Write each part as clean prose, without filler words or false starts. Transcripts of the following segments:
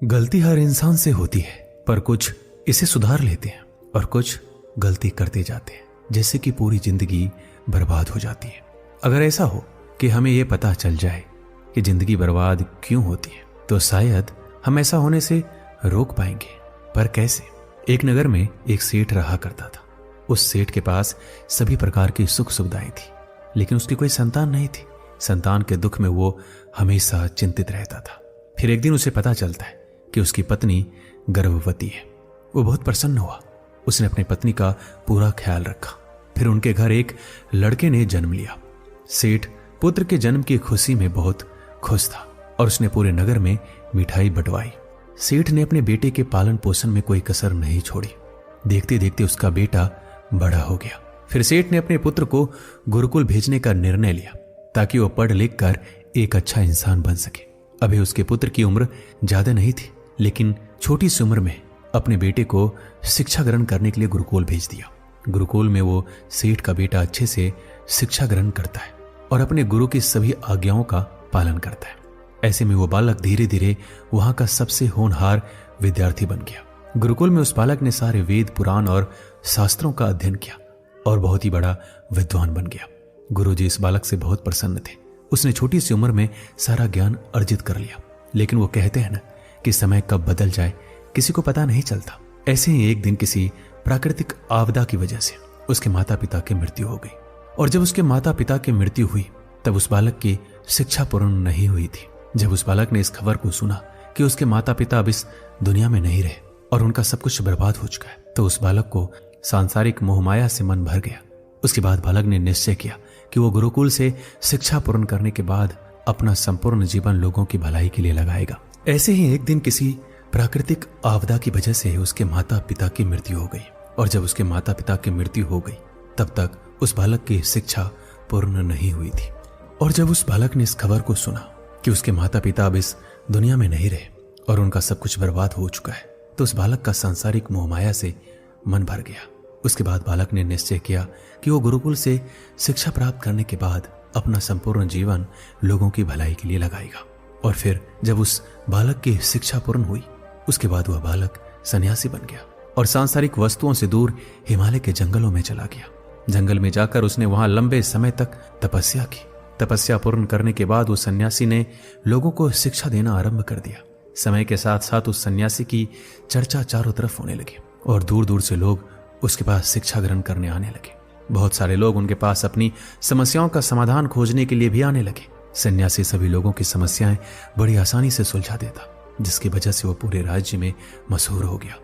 गलती हर इंसान से होती है, पर कुछ इसे सुधार लेते हैं और कुछ गलती करते जाते हैं, जैसे कि पूरी जिंदगी बर्बाद हो जाती है। अगर ऐसा हो कि हमें यह पता चल जाए कि जिंदगी बर्बाद क्यों होती है, तो शायद हम ऐसा होने से रोक पाएंगे। पर कैसे? एक नगर में एक सेठ रहा करता था। उस सेठ के पास सभी प्रकार की सुख सुविधाएं थी, लेकिन उसकी कोई संतान नहीं थी। संतान के दुख में वो हमेशा चिंतित रहता था। फिर एक दिन उसे पता चलता है कि उसकी पत्नी गर्भवती है। वो बहुत प्रसन्न हुआ। उसने अपनी पत्नी का पूरा ख्याल रखा। फिर उनके घर एक लड़के ने जन्म लिया। सेठ पुत्र के जन्म की खुशी में बहुत खुश था और उसने पूरे नगर में मिठाई बंटवाई। सेठ ने अपने बेटे के पालन पोषण में कोई कसर नहीं छोड़ी। देखते देखते उसका बेटा बड़ा हो गया। फिर सेठ ने अपने पुत्र को गुरुकुल भेजने का निर्णय लिया ताकि वो पढ़ लिख कर एक अच्छा इंसान बन सके। अभी उसके पुत्र की उम्र ज्यादा नहीं थी, लेकिन छोटी सी उम्र में अपने बेटे को शिक्षा ग्रहण करने के लिए गुरुकुल भेज दिया। गुरुकुल में वो सेठ का बेटा अच्छे से शिक्षा ग्रहण करता है और अपने गुरु की सभी आज्ञाओं का पालन करता है। ऐसे में वो बालक धीरे धीरे वहां का सबसे होनहार विद्यार्थी बन गया। गुरुकुल में उस बालक ने सारे वेद, पुराण और शास्त्रों का अध्ययन किया और बहुत ही बड़ा विद्वान बन गया। गुरुजी इस बालक से बहुत प्रसन्न थे। उसने छोटी सी उम्र में सारा ज्ञान अर्जित कर लिया, लेकिन वो कहते हैं ना कि समय कब बदल जाए किसी को पता नहीं चलता। ऐसे ही एक दिन किसी प्राकृतिक आपदा की वजह से उसके माता पिता की मृत्यु हो गई, और जब उसके माता पिता की मृत्यु हुई तब उस बालक की शिक्षा पूर्ण नहीं हुई थी। जब उस बालक ने इस खबर को सुना कि उसके माता पिता अब इस दुनिया में नहीं रहे और उनका सब कुछ बर्बाद हो चुका है, तो उस बालक को सांसारिक मोहमाया से मन भर गया। उसके बाद बालक ने निश्चय किया कि वो गुरुकुल से शिक्षा पूर्ण करने के बाद अपना संपूर्ण जीवन लोगों की भलाई के लिए लगाएगा। ऐसे ही एक दिन किसी प्राकृतिक आपदा की वजह से उसके माता पिता की मृत्यु हो गई, और जब उसके माता पिता की मृत्यु हो गई तब तक उस बालक की शिक्षा पूर्ण नहीं हुई थी। और जब उस बालक ने इस खबर को सुना कि उसके माता पिता अब इस दुनिया में नहीं रहे और उनका सब कुछ बर्बाद हो चुका है, तो उस बालक का सांसारिक मोहमाया से मन भर गया। उसके बाद बालक ने निश्चय किया कि वो गुरुकुल से शिक्षा प्राप्त करने के बाद अपना संपूर्ण जीवन लोगों की भलाई के लिए लगाएगा। और फिर जब उस बालक की शिक्षा पूर्ण हुई, उसके बाद वह बालक सन्यासी बन गया और सांसारिक वस्तुओं से दूर हिमालय के जंगलों में चला गया। जंगल में जाकर उसने वहां लंबे समय तक तपस्या की। तपस्या पूर्ण करने के बाद उस सन्यासी ने लोगों को शिक्षा देना आरंभ कर दिया। समय के साथ साथ उस सन्यासी की चर्चा चारों तरफ होने लगी और दूर दूर से लोग उसके पास शिक्षा ग्रहण करने आने लगे। बहुत सारे लोग उनके पास अपनी समस्याओं का समाधान खोजने के लिए भी आने लगे। सन्यासी सभी लोगों की समस्याएं बड़ी आसानी से सुलझा देता, जिसकी वजह से वो पूरे राज्य में मशहूर हो गया।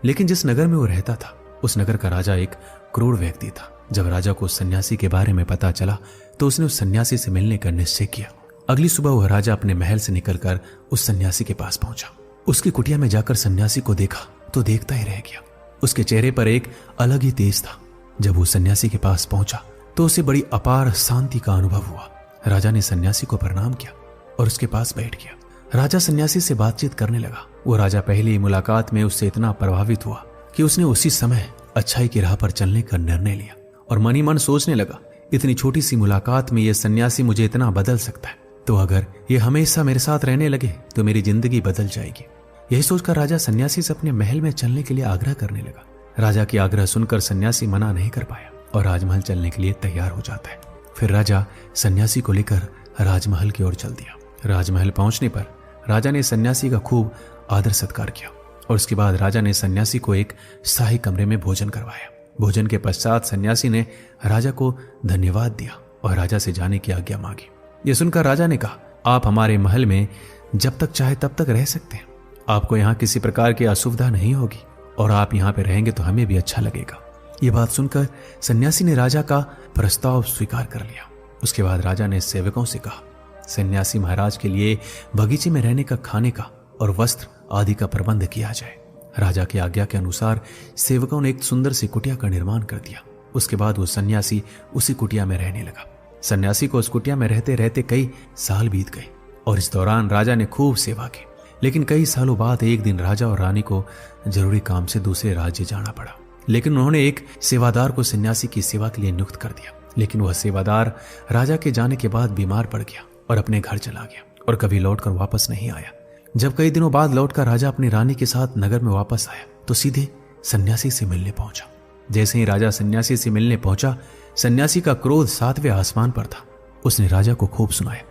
लेकिन जिस नगर में वो रहता था, उस नगर का राजा एक क्रूर व्यक्ति था। जब राजा को उस सन्यासी के बारे में पता चला तो उसने उस सन्यासी से मिलने का निश्चय किया। अगली सुबह वह राजा अपने महल से निकलकर उस सन्यासी के पास पहुंचा। उसकी कुटिया में जाकर सन्यासी को देखा तो देखता ही रह गया। उसके चेहरे पर एक अलग ही तेज था। जब वो सन्यासी के पास पहुंचा तो उसे बड़ी अपार शांति का अनुभव हुआ। राजा ने सन्यासी को प्रणाम किया और उसके पास बैठ गया। राजा सन्यासी से बातचीत करने लगा। वो राजा पहली मुलाकात में उससे इतना प्रभावित हुआ कि उसने उसी समय अच्छाई की राह पर चलने का निर्णय लिया और मन ही मन सोचने लगा, इतनी छोटी सी मुलाकात में यह सन्यासी मुझे इतना बदल सकता है, तो अगर ये हमेशा मेरे साथ रहने लगे तो मेरी जिंदगी बदल जाएगी। यही सोचकर राजा सन्यासी से अपने महल में चलने के लिए आग्रह करने लगा। राजा की आग्रह सुनकर सन्यासी मना नहीं कर पाया और राजमहल चलने के लिए तैयार हो जाता है। फिर राजा सन्यासी को लेकर राजमहल की ओर चल दिया। राजमहल पहुंचने पर राजा ने सन्यासी का खूब आदर सत्कार किया और उसके बाद राजा ने सन्यासी को एक शाही कमरे में भोजन करवाया। भोजन के पश्चात सन्यासी ने राजा को धन्यवाद दिया और राजा से जाने की आज्ञा मांगी। यह सुनकर राजा ने कहा, आप हमारे महल में जब तक चाहे तब तक रह सकते हैं। आपको यहाँ किसी प्रकार की असुविधा नहीं होगी और आप यहाँ पे रहेंगे तो हमें भी अच्छा लगेगा। ये बात सुनकर सन्यासी ने राजा का प्रस्ताव स्वीकार कर लिया। उसके बाद राजा ने सेवकों से कहा, सन्यासी महाराज के लिए बगीचे में रहने का, खाने का और वस्त्र आदि का प्रबंध किया जाए। राजा की आज्ञा के अनुसार सेवकों ने एक सुंदर सी कुटिया का निर्माण कर दिया। उसके बाद वो सन्यासी उसी कुटिया में रहने लगा। सन्यासी को उस कुटिया में रहते रहते कई साल बीत गए और इस दौरान राजा ने खूब सेवा की। लेकिन कई सालों बाद एक दिन राजा और रानी को जरूरी काम से दूसरे राज्य जाना पड़ा। लेकिन उन्होंने एक सेवादार को सन्यासी की सेवा के लिए नियुक्त कर दिया। लेकिन वह सेवादार राजा के जाने के बाद बीमार पड़ गया और अपने घर चला गया और कभी लौटकर वापस नहीं आया। जब कई दिनों बाद लौटकर राजा अपनी रानी के साथ नगर में वापस आया तो सीधे सन्यासी से मिलने पहुंचा। जैसे ही राजा सन्यासी से मिलने पहुंचा, सन्यासी का क्रोध 7वें आसमान पर था। उसने राजा को खूब सुनाया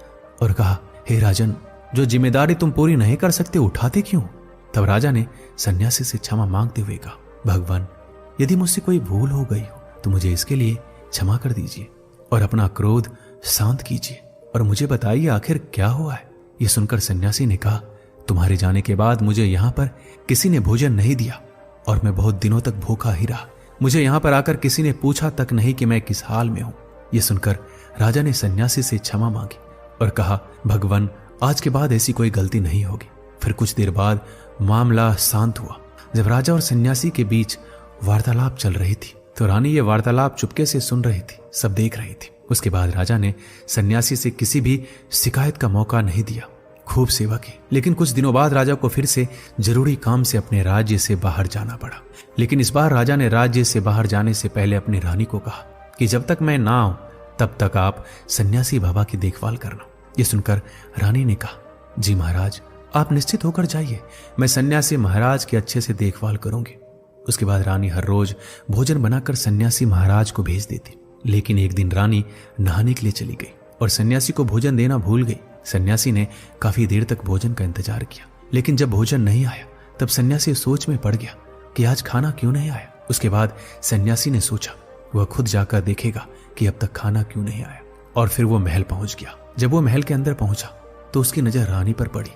और कहा, हे राजन, जो जिम्मेदारी तुम पूरी नहीं कर सकते उठाते क्यों? तब राजा ने सन्यासी से क्षमा मांगते हुए कहा, भगवान, यदि मुझसे कोई भूल हो गई हो तो मुझे इसके लिए क्षमा कर दीजिए और अपना क्रोध शांत कीजिए और मुझे बताइए आखिर क्या हुआ है। यह सुनकर सन्यासी ने कहा, तुम्हारे जाने के बाद मुझे यहाँ पर किसी ने भोजन नहीं दिया और मैं बहुत दिनों तक भूखा ही रहा। मुझे यहाँ पर आकर किसी ने पूछा तक नहीं कि मैं किस हाल में हूँ। यह सुनकर राजा ने सन्यासी से क्षमा मांगी और कहा, भगवान, आज के बाद ऐसी कोई गलती नहीं होगी। फिर कुछ देर बाद मामला शांत हुआ। जब राजा और सन्यासी के बीच वार्तालाप चल रही थी तो रानी ये वार्तालाप चुपके से सुन रही थी, सब देख रही थी। उसके बाद राजा ने सन्यासी से किसी भी शिकायत का मौका नहीं दिया, खूब सेवा की। लेकिन कुछ दिनों बाद राजा को फिर से जरूरी काम से अपने राज्य से बाहर जाना पड़ा। लेकिन इस बार राजा ने राज्य से बाहर जाने से पहले अपनी रानी को कहा कि जब तक मैं ना आऊं तब तक आप सन्यासी बाबा की देखभाल करना। यह सुनकर रानी ने कहा, जी महाराज, आप निश्चित होकर जाइए, मैं सन्यासी महाराज की अच्छे से देखभाल करूंगी। उसके बाद रानी हर रोज भोजन बनाकर सन्यासी महाराज को भेज देती। लेकिन एक दिन रानी नहाने के लिए चली गई और सन्यासी को भोजन देना भूल गई। सन्यासी ने काफी देर तक भोजन का इंतजार किया, लेकिन जब भोजन नहीं आया तब सन्यासी सोच में पड़ गया कि आज खाना क्यों नहीं आया। उसके बाद सन्यासी ने सोचा वह खुद जाकर देखेगा कि अब तक खाना क्यों नहीं आया, और फिर वो महल पहुंच गया। जब वो महल के अंदर पहुंचा तो उसकी नजर रानी पर पड़ी।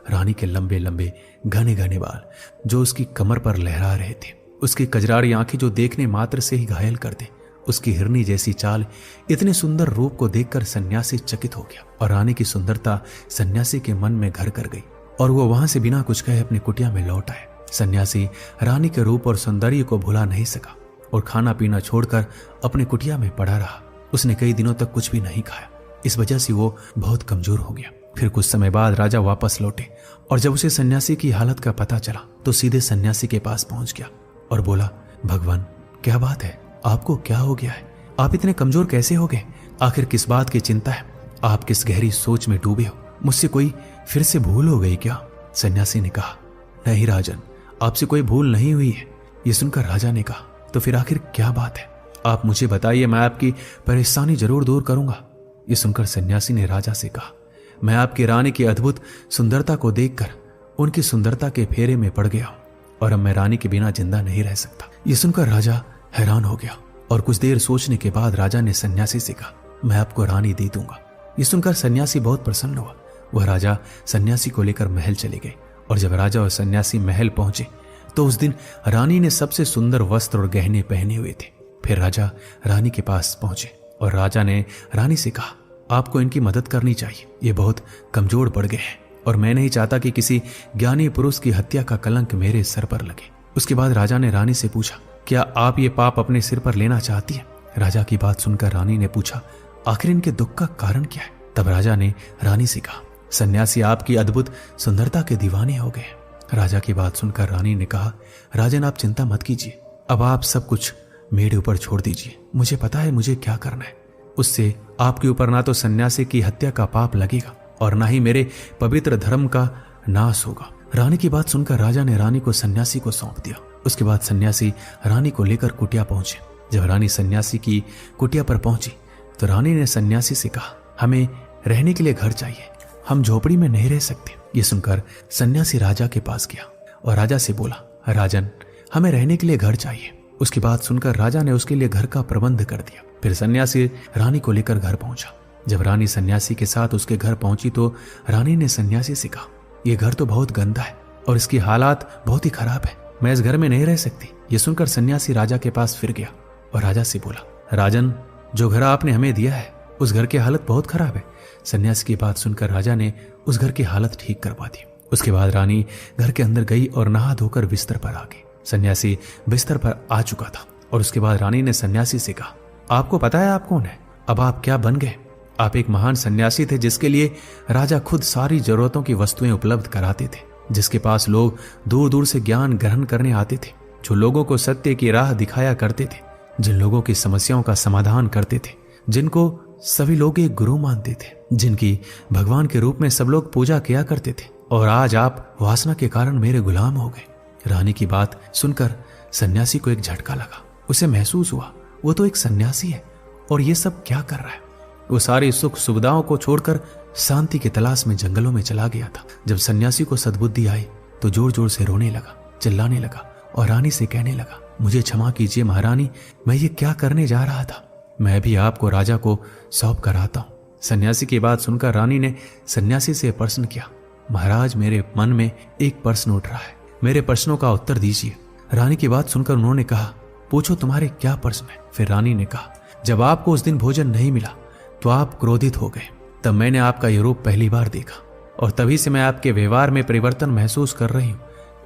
रानी के लंबे लंबे घने घने बाल जो उसकी कमर पर लहरा रहे थे, उसकी कजरारी आंखें जो देखने मात्र से ही घायल कर दे, उसकी हिरनी जैसी चाल, इतने सुंदर रूप को देखकर सन्यासी चकित हो गया और रानी की सुंदरता सन्यासी के मन में घर कर गई और वो वहां से बिना कुछ कहे अपनी कुटिया में लौट आए। सन्यासी रानी के रूप और सौंदर्य को भुला नहीं सका और खाना पीना छोड़कर अपनी कुटिया में पड़ा रहा। उसने कई दिनों तक कुछ भी नहीं खाया। इस वजह से वो बहुत कमजोर हो गया। फिर कुछ समय बाद राजा वापस लौटे और जब उसे सन्यासी की हालत का पता चला तो सीधे सन्यासी के पास पहुंच गया और बोला, भगवान, क्या बात है, आपको क्या हो गया है? आप इतने कमजोर कैसे हो गए? आखिर किस बात की चिंता है? आप किस गहरी सोच में डूबे हो? मुझसे कोई फिर से भूल हो गई क्या? सन्यासी ने कहा, नहीं राजन, आपसे कोई भूल नहीं हुई है। ये सुनकर राजा ने कहा, तो फिर आखिर क्या बात है? आप मुझे बताइए, मैं आपकी परेशानी जरूर दूर करूंगा। ये सुनकर सन्यासी ने राजा से कहा, मैं आपकी रानी की अद्भुत सुंदरता को देखकर उनकी सुंदरता के फेरे में पड़ गया हूं और अब मैं रानी के बिना जिंदा नहीं रह सकता। ये सुनकर राजा हैरान हो गया और कुछ देर सोचने के बाद राजा ने सन्यासी से कहा, मैं आपको रानी दे दूंगा। ये सुनकर सन्यासी बहुत प्रसन्न हुआ। वह राजा सन्यासी को लेकर महल चले गए और जब राजा और सन्यासी महल पहुंचे तो उस दिन रानी ने सबसे सुंदर वस्त्र और गहने पहने हुए थे। फिर राजा रानी के पास पहुंचे और राजा ने रानी से कहा, आपको इनकी मदद करनी चाहिए, ये बहुत कमजोर पड़ गए हैं और मैं नहीं चाहता कि किसी ज्ञानी पुरुष की हत्या का कलंक मेरे सर पर लगे। उसके बाद राजा ने रानी से पूछा, क्या आप ये पाप अपने सिर पर लेना चाहती हैं? राजा की बात सुनकर रानी ने पूछा, आखिर इनके दुख का कारण क्या है? तब राजा ने रानी से कहा, सन्यासी आपकी अद्भुत सुंदरता के दीवाने हो गए। राजा की बात सुनकर रानी ने कहा, राजन, आप चिंता मत कीजिए, अब आप सब कुछ मेरे ऊपर छोड़ दीजिए। मुझे पता है मुझे क्या करना है। उससे आपके ऊपर ना तो सन्यासी की हत्या का पाप लगेगा और ना ही मेरे पवित्र धर्म का नाश होगा। रानी की बात सुनकर राजा ने रानी को सन्यासी को सौंप दिया। उसके बाद सन्यासी रानी को लेकर कुटिया पहुंचे। जब रानी सन्यासी की कुटिया पर पहुंची तो रानी ने सन्यासी से कहा, हमें रहने के लिए घर चाहिए, हम झोपड़ी में नहीं रह सकते। ये सुनकर सन्यासी राजा के पास गया और राजा से बोला, राजन, हमें रहने के लिए घर चाहिए। उसकी बात सुनकर राजा ने उसके लिए घर का प्रबंध कर दिया। फिर सन्यासी रानी को लेकर घर पहुंचा। जब रानी सन्यासी के साथ उसके घर पहुंची तो रानी ने सन्यासी से कहा, यह घर तो बहुत गंदा है और इसकी हालात बहुत ही खराब है, मैं इस घर में नहीं रह सकती। ये सुनकर सन्यासी राजा के पास फिर गया और राजा से बोला, राजन, जो घर आपने हमें दिया है उस घर की हालत बहुत खराब है। सन्यासी की बात सुनकर राजा ने उस घर की हालत ठीक करवा दी। उसके बाद रानी घर के अंदर गई और नहा धोकर बिस्तर पर आ गई। सन्यासी बिस्तर पर आ चुका था और उसके बाद रानी ने सन्यासी से कहा, आपको पता है आप कौन है? अब आप क्या बन गए? आप एक महान सन्यासी थे जिसके लिए राजा खुद सारी जरूरतों की वस्तुएं उपलब्ध कराते थे, जिसके पास लोग दूर दूर से ज्ञान ग्रहण करने आते थे, जो लोगों को सत्य की राह दिखाया करते थे, जिन लोगों की समस्याओं का समाधान करते थे, जिनको सभी लोग एक गुरु मानते थे, जिनकी भगवान के रूप में सब लोग पूजा किया करते थे, और आज आप वासना के कारण मेरे गुलाम हो गए। रानी की बात सुनकर सन्यासी को एक झटका लगा। उसे महसूस हुआ वो तो एक सन्यासी है और ये सब क्या कर रहा है। वो सारी सुख सुविधाओं को छोड़कर शांति की तलाश में जंगलों में चला गया था। जब सन्यासी को सद्बुद्धि आई तो जोर जोर से रोने लगा, चिल्लाने लगा और रानी से कहने लगा, मुझे क्षमा कीजिए महारानी, मैं ये क्या करने जा रहा था। मैं भी आपको राजा को सौंप कर आता हूं। सन्यासी की बात सुनकर रानी ने सन्यासी से प्रश्न किया, महाराज मेरे मन में एक प्रश्न उठ रहा है, मेरे प्रश्नों का उत्तर दीजिए। रानी की बात सुनकर उन्होंने कहा, पूछो तुम्हारे क्या प्रश्न है। फिर रानी ने कहा, जब आपको उस दिन भोजन नहीं मिला तो आप क्रोधित हो गए। तब मैंने आपका ये रूप पहली बार देखा और तभी से मैं आपके व्यवहार में परिवर्तन महसूस कर रही हूं।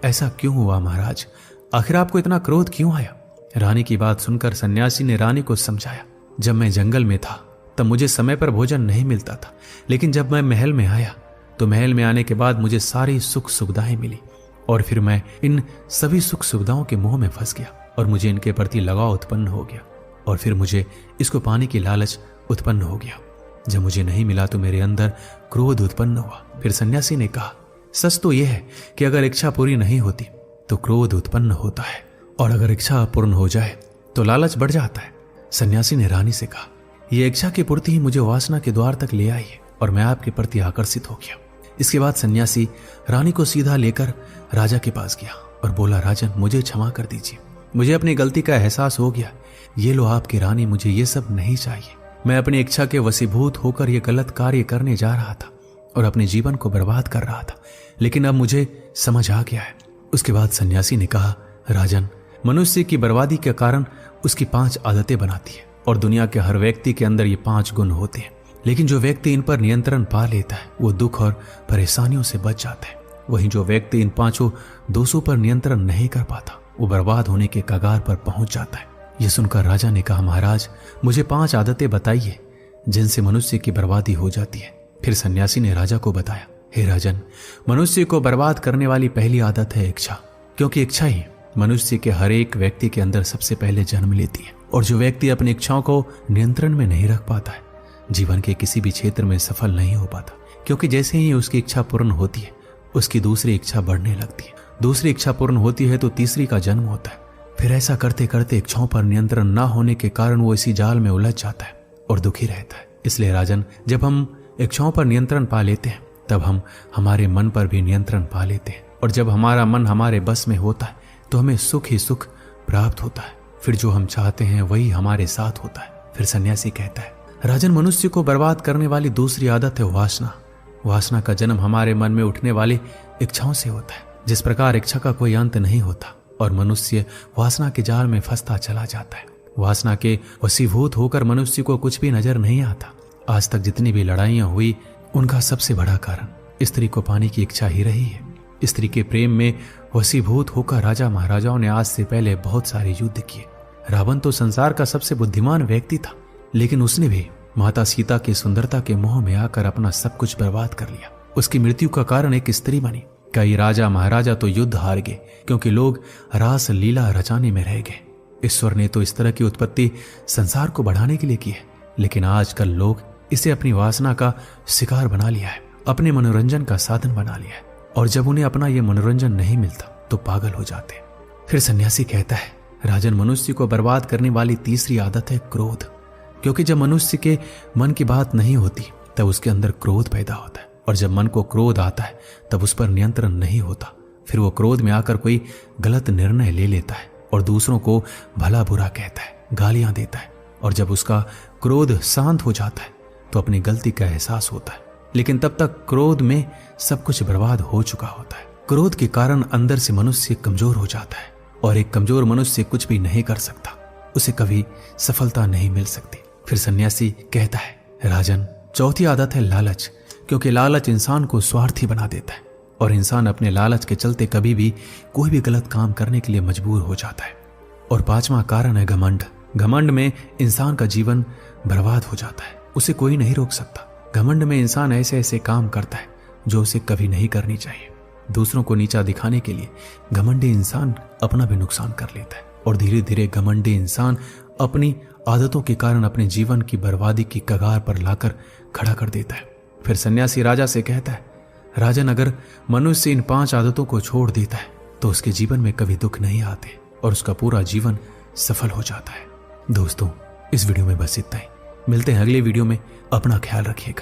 ऐसा क्यों हुआ महाराज, आखिर आपको इतना क्रोध क्यों आया। रानी की बात सुनकर सन्यासी ने रानी को समझाया, जब मैं जंगल में था तब मुझे समय पर भोजन नहीं मिलता था, लेकिन जब मैं महल में आया तो महल में आने के बाद मुझे सारी सुख सुविधाएं मिली और फिर मैं इन सभी सुख सुविधाओं के मोह में फंस गया और मुझे इनके प्रति लगाव उत्पन्न हो गया और फिर मुझे इसको पाने की लालच उत्पन्न हो गया। जब मुझे नहीं मिला तो मेरे अंदर क्रोध उत्पन्न हुआ। फिर सन्यासी ने कहा, सच तो यह है कि अगर इच्छा पूरी नहीं होती तो क्रोध उत्पन्न होता है और अगर इच्छा पूर्ण हो जाए तो लालच बढ़ जाता है। सन्यासी ने रानी से कहा, यह इच्छा की पूर्ति ही मुझे वासना के द्वार तक ले आई है और मैं आपके प्रति आकर्षित हो गया। इसके बाद सन्यासी रानी को सीधा लेकर राजा के पास गया और बोला, राजन मुझे क्षमा कर दीजिए, मुझे अपनी गलती का एहसास हो गया। ये लो आपकी रानी, मुझे ये सब नहीं चाहिए। मैं अपनी इच्छा के वशीभूत होकर यह गलत कार्य करने जा रहा था और अपने जीवन को बर्बाद कर रहा था, लेकिन अब मुझे समझ आ गया है। उसके बाद सन्यासी ने कहा, राजन मनुष्य की बर्बादी के कारण उसकी 5 आदतें बनाती है और दुनिया के हर व्यक्ति के अंदर ये 5 गुण होते हैं, लेकिन जो व्यक्ति इन पर नियंत्रण पा लेता है वो दुख और परेशानियों से बच जाता है। वहीं जो व्यक्ति इन 5 दोषों पर नियंत्रण नहीं कर पाता वो बर्बाद होने के कगार पर पहुंच जाता है। यह सुनकर राजा ने कहा, महाराज मुझे 5 आदतें बताइए जिनसे मनुष्य की बर्बादी हो जाती है। फिर सन्यासी ने राजा को बताया, हे राजन, मनुष्य को बर्बाद करने वाली पहली आदत है इच्छा, क्योंकि इच्छा ही मनुष्य के हर एक व्यक्ति के अंदर सबसे पहले जन्म लेती है और जो व्यक्ति अपनी इच्छाओं को नियंत्रण में नहीं रख पाता है जीवन के किसी भी क्षेत्र में सफल नहीं हो पाता, क्योंकि जैसे ही उसकी इच्छा पूर्ण होती है उसकी दूसरी इच्छा बढ़ने लगती है, दूसरी इच्छा पूर्ण होती है तो तीसरी का जन्म होता है। फिर ऐसा करते करते इच्छाओं पर नियंत्रण न होने के कारण वो इसी जाल में उलझ जाता है और दुखी रहता है। इसलिए राजन, जब हम इच्छाओं पर नियंत्रण पा लेते हैं तब हम हमारे मन पर भी नियंत्रण पा लेते हैं और जब हमारा मन हमारे बस में होता है तो हमें सुख ही सुख प्राप्त होता है। फिर जो हम चाहते हैं वही हमारे साथ होता है। फिर सन्यासी कहता है, राजन मनुष्य को बर्बाद करने वाली दूसरी आदत है वासना। वासना का जन्म हमारे मन में उठने वाली इच्छाओं से होता है। जिस प्रकार इच्छा का कोई अंत नहीं होता और मनुष्य वासना के जाल में फंसता चला जाता है, वासना के वशीभूत होकर मनुष्य को कुछ भी नजर नहीं आता। आज तक जितनी भी लड़ाइयां हुई उनका सबसे बड़ा कारण स्त्री को पाने की इच्छा ही रही है। स्त्री के प्रेम में वशीभूत होकर राजा महाराजाओं ने आज से पहले बहुत सारे युद्ध किए। रावण तो संसार का सबसे बुद्धिमान व्यक्ति था, लेकिन उसने भी माता सीता की सुंदरता के मोह में आकर अपना सब कुछ बर्बाद कर लिया। उसकी मृत्यु का कारण एक स्त्री बनी। कई राजा महाराजा तो युद्ध हार गए क्योंकि लोग रास लीला रचाने में रह गए। ईश्वर ने तो इस तरह की उत्पत्ति संसार को बढ़ाने के लिए की है, लेकिन आजकल लोग इसे अपनी वासना का शिकार बना लिया है, अपने मनोरंजन का साधन बना लिया है और जब उन्हें अपना ये मनोरंजन नहीं मिलता तो पागल हो जाते हैं। फिर सन्यासी कहता है, राजन मनुष्य को बर्बाद करने वाली तीसरी आदत है क्रोध, क्योंकि जब मनुष्य के मन की बात नहीं होती तब उसके अंदर क्रोध पैदा होता है और जब मन को क्रोध आता है तब उस पर नियंत्रण नहीं होता। फिर वो क्रोध में आकर कोई गलत निर्णय ले लेता है और दूसरों को भला बुरा कहता है, गालियां देता है और जब उसका क्रोध शांत हो जाता है तो अपनी गलती का एहसास होता है, लेकिन तब तक क्रोध में सब कुछ बर्बाद हो चुका होता है। क्रोध के कारण अंदर से मनुष्य कमजोर हो जाता है और एक कमजोर मनुष्य कुछ भी नहीं कर सकता, उसे कभी सफलता नहीं मिल सकती। फिर सन्यासी कहता है, राजन चौथी आदत है लालच, क्योंकि लालच इंसान को स्वार्थी बना देता है और इंसान अपने लालच के चलते कभी भी कोई भी गलत काम करने के लिए मजबूर हो जाता है। और 5वां कारण है घमंड। घमंड में इंसान का जीवन बर्बाद हो जाता है, उसे कोई नहीं रोक सकता। घमंड में इंसान ऐसे ऐसे काम करता है जो उसे कभी नहीं करनी चाहिए। दूसरों को नीचा दिखाने के लिए घमंडी इंसान अपना भी नुकसान कर लेता है और धीरे धीरे घमंडी इंसान अपनी आदतों के कारण अपने जीवन की बर्बादी की कगार पर लाकर खड़ा कर देता है। फिर सन्यासी राजा से कहता है, राजन, अगर मनुष्य इन 5 आदतों को छोड़ देता है तो उसके जीवन में कभी दुख नहीं आते और उसका पूरा जीवन सफल हो जाता है। दोस्तों, इस वीडियो में बस इतना ही। मिलते हैं अगले वीडियो में। अपना ख्याल रखिएगा।